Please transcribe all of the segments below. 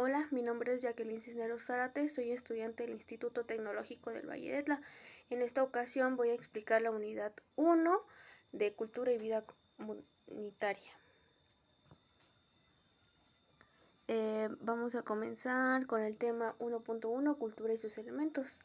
Hola, mi nombre es Jacqueline Cisneros Zárate, soy estudiante del Instituto Tecnológico del Valle de Etla. En esta ocasión voy a explicar la unidad 1 de Cultura y Vida Comunitaria. Vamos a comenzar con el tema 1.1, Cultura y sus elementos,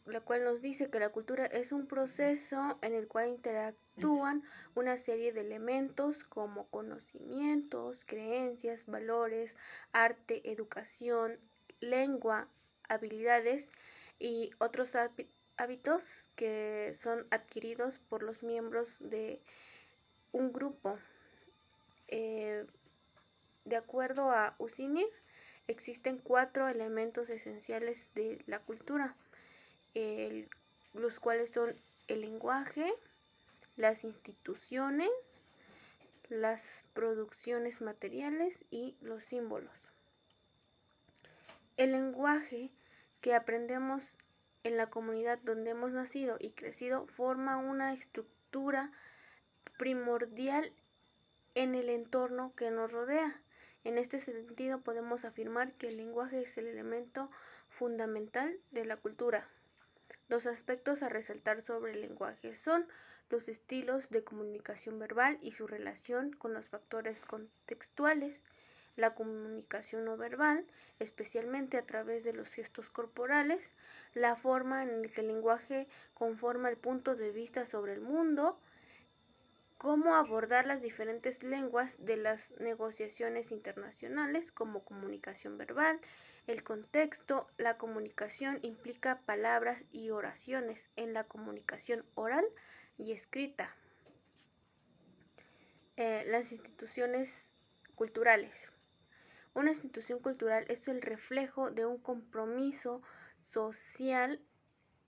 la cual nos dice que la cultura es un proceso en el cual interactúan una serie de elementos como conocimientos, creencias, valores, arte, educación, lengua, habilidades y otros hábitos que son adquiridos por los miembros de un grupo. De acuerdo a Usinir, existen 4 elementos esenciales de la cultura, los cuales son el lenguaje, las instituciones, las producciones materiales y los símbolos. El lenguaje que aprendemos en la comunidad donde hemos nacido y crecido forma una estructura primordial en el entorno que nos rodea. En este sentido, podemos afirmar que el lenguaje es el elemento fundamental de la cultura. Los aspectos a resaltar sobre el lenguaje son los estilos de comunicación verbal y su relación con los factores contextuales, la comunicación no verbal, especialmente a través de los gestos corporales, la forma en la que el lenguaje conforma el punto de vista sobre el mundo, cómo abordar las diferentes lenguas de las negociaciones internacionales como comunicación verbal. El contexto, la comunicación implica palabras y oraciones en la comunicación oral y escrita. Las instituciones culturales. Una institución cultural es el reflejo de un compromiso social,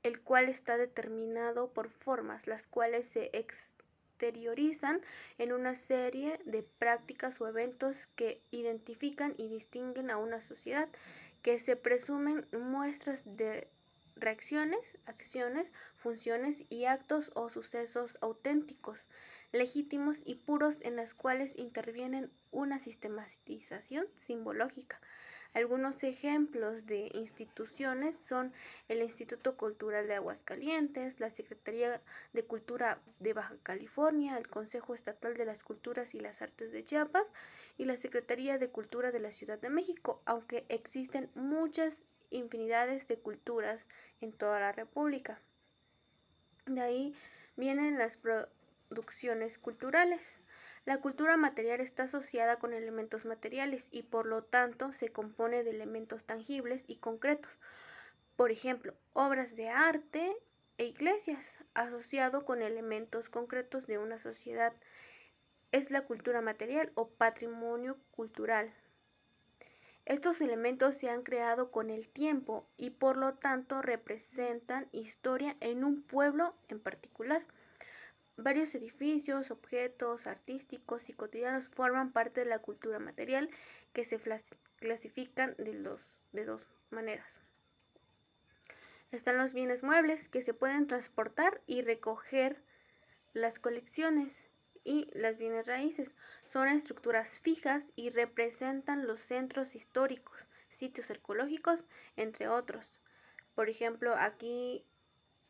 el cual está determinado por formas, las cuales se exteriorizan en una serie de prácticas o eventos que identifican y distinguen a una sociedad, que se presumen muestras de reacciones, acciones, funciones y actos o sucesos auténticos, legítimos y puros, en las cuales intervienen una sistematización simbológica. Algunos ejemplos de instituciones son el Instituto Cultural de Aguascalientes, la Secretaría de Cultura de Baja California, el Consejo Estatal de las Culturas y las Artes de Chiapas y la Secretaría de Cultura de la Ciudad de México, aunque existen muchas infinidades de culturas en toda la República. De ahí vienen las producciones culturales. La cultura material está asociada con elementos materiales y por lo tanto se compone de elementos tangibles y concretos. Por ejemplo, obras de arte e iglesias, asociado con elementos concretos de una sociedad. Es la cultura material o patrimonio cultural. Estos elementos se han creado con el tiempo y por lo tanto representan historia en un pueblo en particular. Varios edificios, objetos artísticos y cotidianos forman parte de la cultura material, que se clasifican de dos maneras. Están los bienes muebles, que se pueden transportar y recoger las colecciones, y las bienes raíces. Son estructuras fijas y representan los centros históricos, sitios arqueológicos, entre otros. Por ejemplo, aquí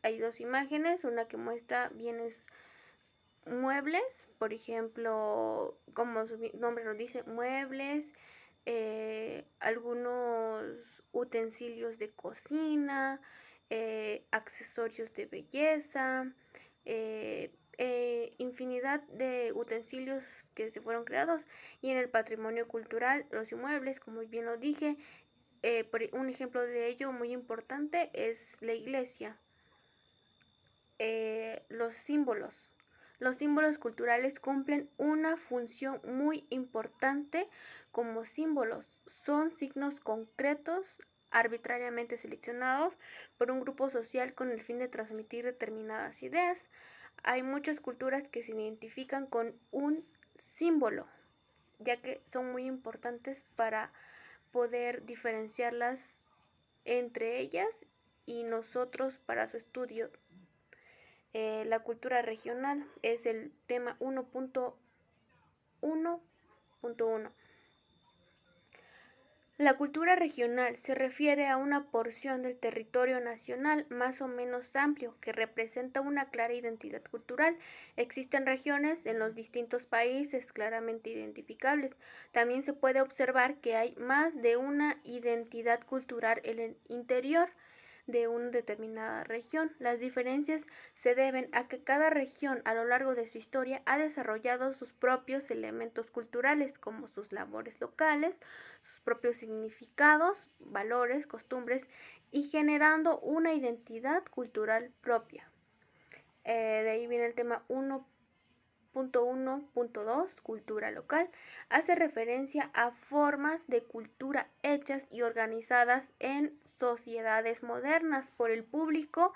hay 2 imágenes, una que muestra bienes muebles, por ejemplo, como su nombre lo dice, muebles, algunos utensilios de cocina, accesorios de belleza, infinidad de utensilios que se fueron creados. Y en el patrimonio cultural, los inmuebles, como bien lo dije, un ejemplo de ello muy importante es la iglesia. Los símbolos. Los símbolos culturales cumplen una función muy importante como símbolos. Son signos concretos arbitrariamente seleccionados por un grupo social con el fin de transmitir determinadas ideas. Hay muchas culturas que se identifican con un símbolo, ya que son muy importantes para poder diferenciarlas entre ellas y nosotros para su estudio. La cultura regional es el tema 1.1.1. La cultura regional se refiere a una porción del territorio nacional más o menos amplio que representa una clara identidad cultural. Existen regiones en los distintos países claramente identificables. También se puede observar que hay más de una identidad cultural en el interior de una determinada región. Las diferencias se deben a que cada región a lo largo de su historia ha desarrollado sus propios elementos culturales, como sus labores locales, sus propios significados, valores, costumbres, y generando una identidad cultural propia. De ahí viene el tema 1.1.2, cultura local. Hace referencia a formas de cultura hechas y organizadas en sociedades modernas por el público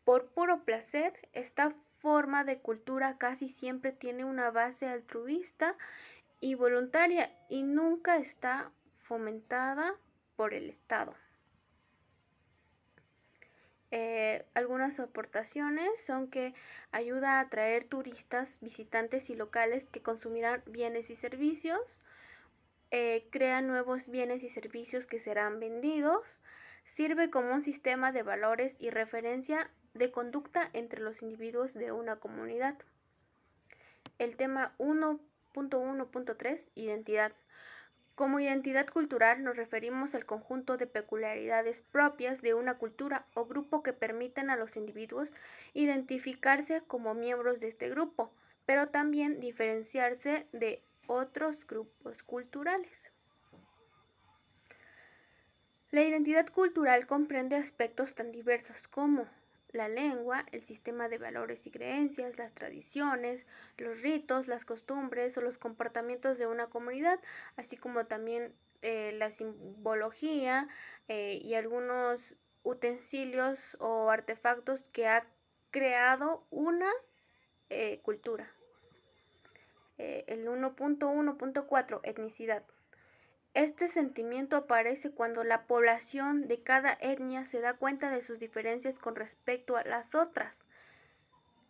por puro placer. Esta forma de cultura casi siempre tiene una base altruista y voluntaria y nunca está fomentada por el Estado. Algunas aportaciones son que ayuda a atraer turistas, visitantes y locales que consumirán bienes y servicios, crea nuevos bienes y servicios que serán vendidos, sirve como un sistema de valores y referencia de conducta entre los individuos de una comunidad. El tema 1.1.3, identidad. Como identidad cultural nos referimos al conjunto de peculiaridades propias de una cultura o grupo que permiten a los individuos identificarse como miembros de este grupo, pero también diferenciarse de otros grupos culturales. La identidad cultural comprende aspectos tan diversos como la lengua, el sistema de valores y creencias, las tradiciones, los ritos, las costumbres o los comportamientos de una comunidad, así como también la simbología y algunos utensilios o artefactos que ha creado una cultura. El 1.1.4, etnicidad. Este sentimiento aparece cuando la población de cada etnia se da cuenta de sus diferencias con respecto a las otras.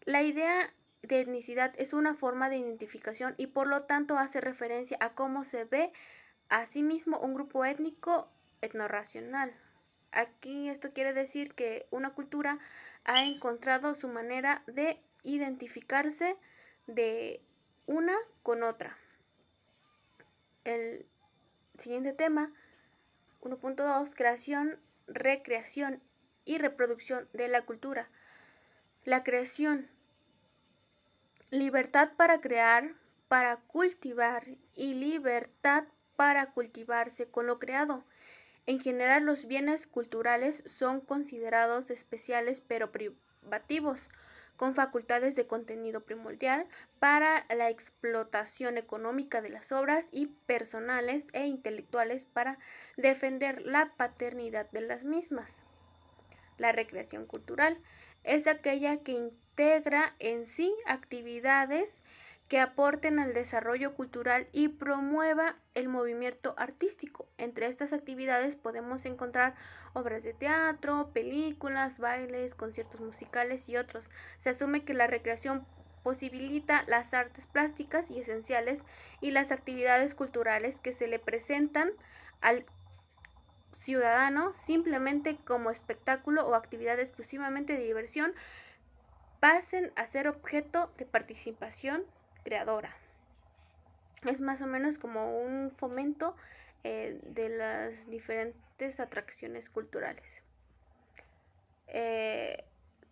La idea de etnicidad es una forma de identificación y por lo tanto hace referencia a cómo se ve a sí mismo un grupo étnico etnorracional. Aquí esto quiere decir que una cultura ha encontrado su manera de identificarse de una con otra. El siguiente tema, 1.2, creación, recreación y reproducción de la cultura. La creación, libertad para crear, para cultivar y libertad para cultivarse con lo creado. En general, los bienes culturales son considerados especiales pero privativos, con facultades de contenido primordial para la explotación económica de las obras y personales e intelectuales para defender la paternidad de las mismas. La recreación cultural es aquella que integra en sí actividades que aporten al desarrollo cultural y promueva el movimiento artístico. Entre estas actividades podemos encontrar obras de teatro, películas, bailes, conciertos musicales y otros. Se asume que la recreación posibilita las artes plásticas y esenciales y las actividades culturales que se le presentan al ciudadano simplemente como espectáculo o actividad exclusivamente de diversión pasen a ser objeto de participación creadora. Es más o menos como un fomento de las diferentes atracciones culturales.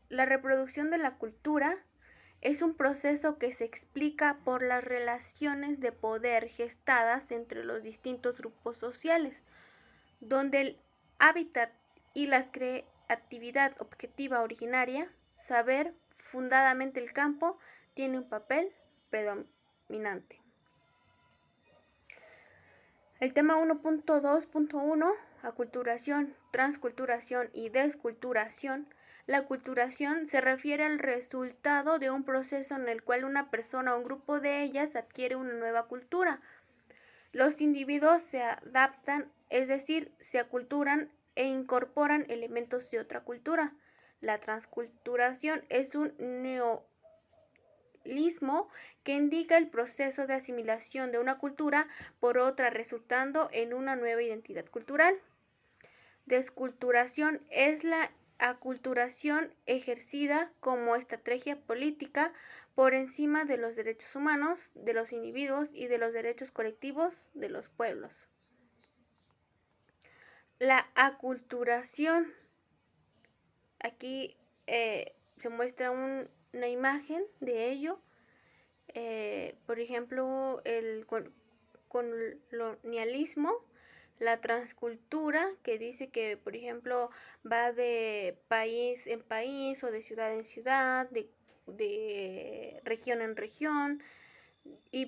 La reproducción de la cultura es un proceso que se explica por las relaciones de poder gestadas entre los distintos grupos sociales, donde el hábitat y la creatividad objetiva originaria, saber fundadamente el campo, tiene un papel predominante. El tema 1.2.1, aculturación, transculturación y desculturación. La aculturación se refiere al resultado de un proceso en el cual una persona o un grupo de ellas adquiere una nueva cultura. Los individuos se adaptan, es decir, se aculturan e incorporan elementos de otra cultura. La transculturación es un colonialismo, que indica el proceso de asimilación de una cultura por otra, resultando en una nueva identidad cultural. Desculturación es la aculturación ejercida como estrategia política por encima de los derechos humanos de los individuos y de los derechos colectivos de los pueblos. La aculturación, aquí se muestra una imagen de ello, por ejemplo, el colonialismo, la transcultura, que dice que, por ejemplo, va de país en país o de ciudad en ciudad, de región en región, y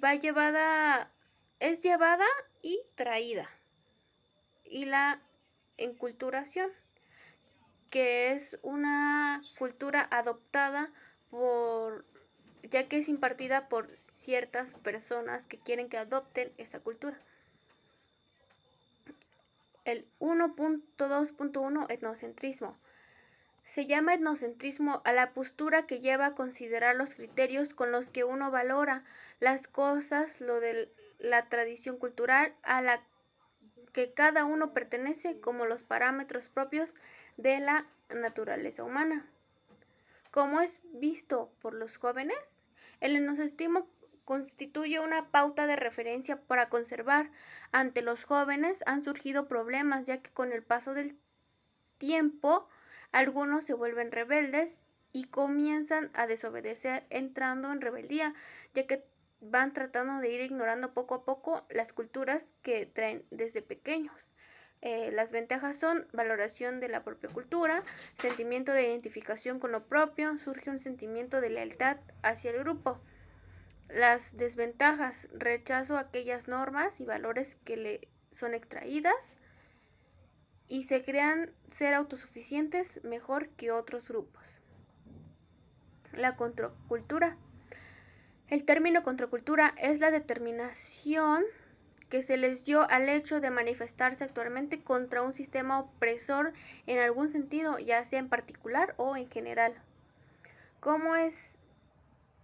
es llevada y traída. Y la enculturación, que es una cultura adoptada ya que es impartida por ciertas personas que quieren que adopten esa cultura. El 1.2.1 etnocentrismo. Se llama etnocentrismo a la postura que lleva a considerar los criterios con los que uno valora las cosas, lo de la tradición cultural a la que cada uno pertenece, como los parámetros propios de la naturaleza humana. Como es visto por los jóvenes, el etnocentrismo constituye una pauta de referencia para conservar. Ante los jóvenes han surgido problemas, ya que con el paso del tiempo algunos se vuelven rebeldes y comienzan a desobedecer, entrando en rebeldía, ya que van tratando de ir ignorando poco a poco las culturas que traen desde pequeños. Las ventajas son valoración de la propia cultura, sentimiento de identificación con lo propio, surge un sentimiento de lealtad hacia el grupo. Las desventajas, rechazo a aquellas normas y valores que le son extraídas y se crean ser autosuficientes mejor que otros grupos. La contracultura. El término contracultura es la determinación que se les dio al hecho de manifestarse actualmente contra un sistema opresor en algún sentido, ya sea en particular o en general. ¿Cómo es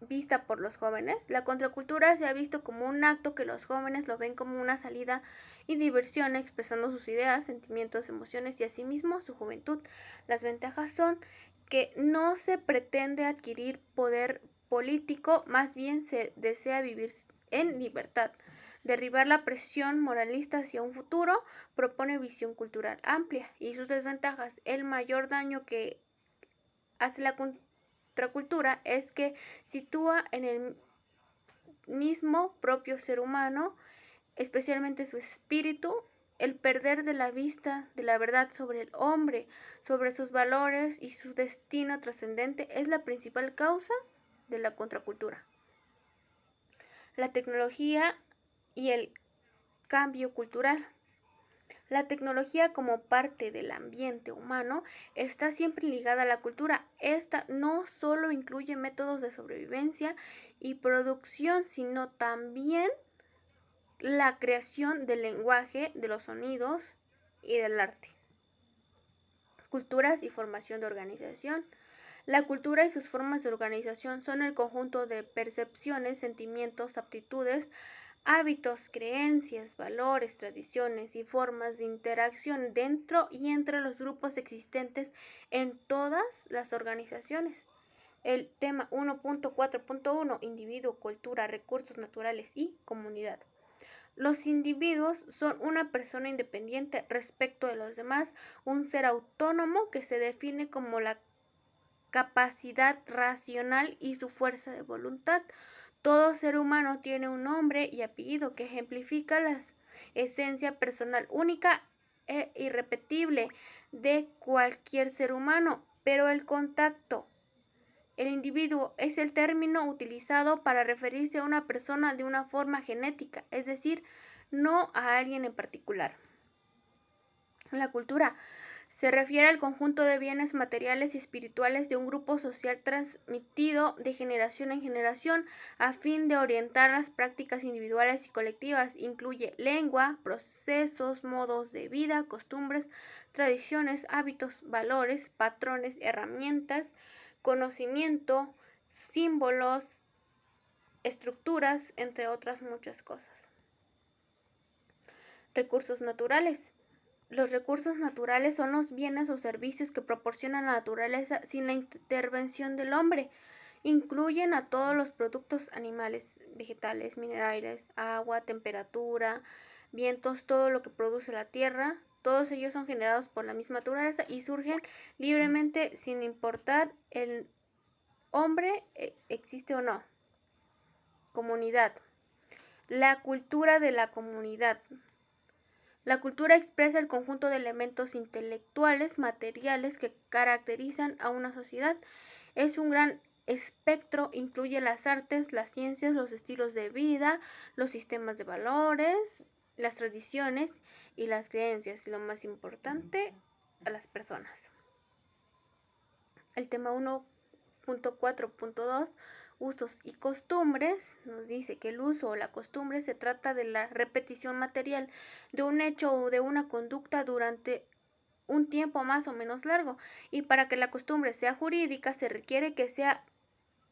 vista por los jóvenes? La contracultura se ha visto como un acto que los jóvenes lo ven como una salida y diversión, expresando sus ideas, sentimientos, emociones y asimismo su juventud. Las ventajas son que no se pretende adquirir poder político, más bien se desea vivir en libertad. Derribar la presión moralista hacia un futuro, propone visión cultural amplia. Y sus desventajas, el mayor daño que hace la contracultura es que sitúa en el mismo propio ser humano, especialmente su espíritu, el perder de la vista de la verdad sobre el hombre, sobre sus valores y su destino trascendente, es la principal causa de la contracultura. La tecnología y el cambio cultural. La tecnología como parte del ambiente humano está siempre ligada a la cultura. Esta no solo incluye métodos de sobrevivencia y producción, sino también la creación del lenguaje, de los sonidos y del arte. Culturas y formación de organización. La cultura y sus formas de organización son el conjunto de percepciones, sentimientos, aptitudes, hábitos, creencias, valores, tradiciones y formas de interacción dentro y entre los grupos existentes en todas las organizaciones. El tema 1.4.1 Individuo, cultura, recursos naturales y comunidad. Los individuos son una persona independiente respecto de los demás, un ser autónomo que se define como la capacidad racional y su fuerza de voluntad. Todo ser humano tiene un nombre y apellido que ejemplifica la esencia personal única e irrepetible de cualquier ser humano, pero el individuo es el término utilizado para referirse a una persona de una forma genética, es decir, no a alguien en particular. La cultura se refiere al conjunto de bienes materiales y espirituales de un grupo social transmitido de generación en generación a fin de orientar las prácticas individuales y colectivas. Incluye lengua, procesos, modos de vida, costumbres, tradiciones, hábitos, valores, patrones, herramientas, conocimiento, símbolos, estructuras, entre otras muchas cosas. Recursos naturales. Los recursos naturales son los bienes o servicios que proporciona la naturaleza sin la intervención del hombre. Incluyen a todos los productos animales, vegetales, minerales, agua, temperatura, vientos, todo lo que produce la tierra. Todos ellos son generados por la misma naturaleza y surgen libremente sin importar el hombre existe o no. Comunidad. La cultura de la comunidad. La cultura expresa el conjunto de elementos intelectuales, materiales que caracterizan a una sociedad. Es un gran espectro, incluye las artes, las ciencias, los estilos de vida, los sistemas de valores, las tradiciones y las creencias, y lo más importante, a las personas. El tema 1.4.2, usos y costumbres, nos dice que el uso o la costumbre se trata de la repetición material de un hecho o de una conducta durante un tiempo más o menos largo, y para que la costumbre sea jurídica se requiere que sea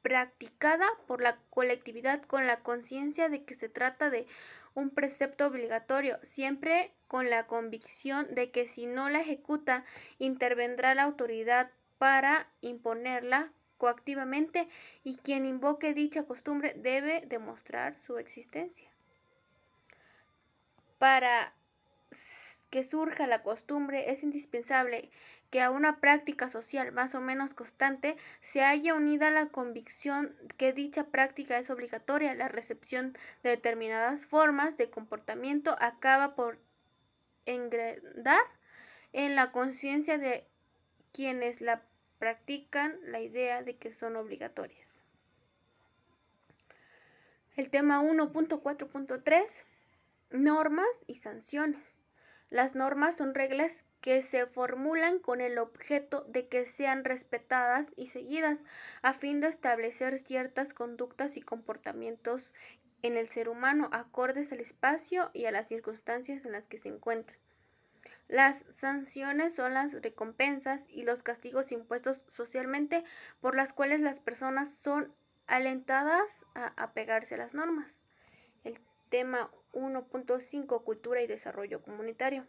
practicada por la colectividad con la conciencia de que se trata de un precepto obligatorio, siempre con la convicción de que si no la ejecuta, intervendrá la autoridad para imponerla coactivamente, y quien invoque dicha costumbre debe demostrar su existencia. Para que surja la costumbre es indispensable que a una práctica social más o menos constante se haya unida la convicción que dicha práctica es obligatoria. La recepción de determinadas formas de comportamiento acaba por engrandar en la conciencia de quienes la practican la idea de que son obligatorias. El tema 1.4.3, normas y sanciones. Las normas son reglas que se formulan con el objeto de que sean respetadas y seguidas a fin de establecer ciertas conductas y comportamientos en el ser humano acordes al espacio y a las circunstancias en las que se encuentra. Las sanciones son las recompensas y los castigos impuestos socialmente por las cuales las personas son alentadas a apegarse a las normas. El tema 1.5, cultura y desarrollo comunitario.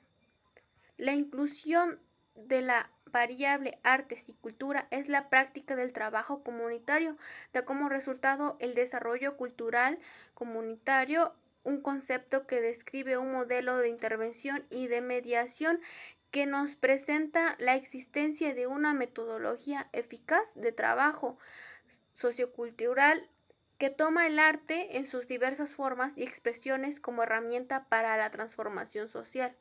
La inclusión de la variable artes y cultura es la práctica del trabajo comunitario, da como resultado el desarrollo cultural comunitario, un concepto que describe un modelo de intervención y de mediación que nos presenta la existencia de una metodología eficaz de trabajo sociocultural que toma el arte en sus diversas formas y expresiones como herramienta para la transformación social.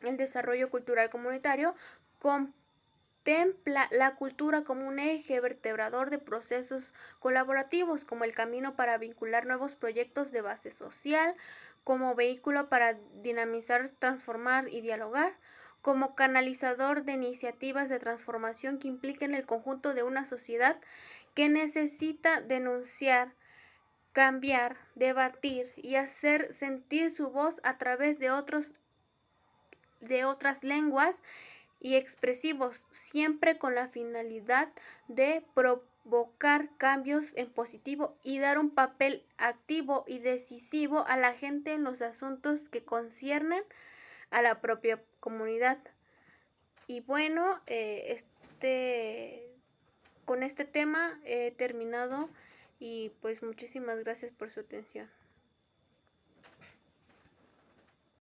El desarrollo cultural comunitario contempla la cultura como un eje vertebrador de procesos colaborativos, como el camino para vincular nuevos proyectos de base social, como vehículo para dinamizar, transformar y dialogar, como canalizador de iniciativas de transformación que impliquen el conjunto de una sociedad que necesita denunciar, cambiar, debatir y hacer sentir su voz a través de otras lenguas y expresivos, siempre con la finalidad de provocar cambios en positivo y dar un papel activo y decisivo a la gente en los asuntos que conciernen a la propia comunidad. Y bueno, con este tema he terminado y pues muchísimas gracias por su atención.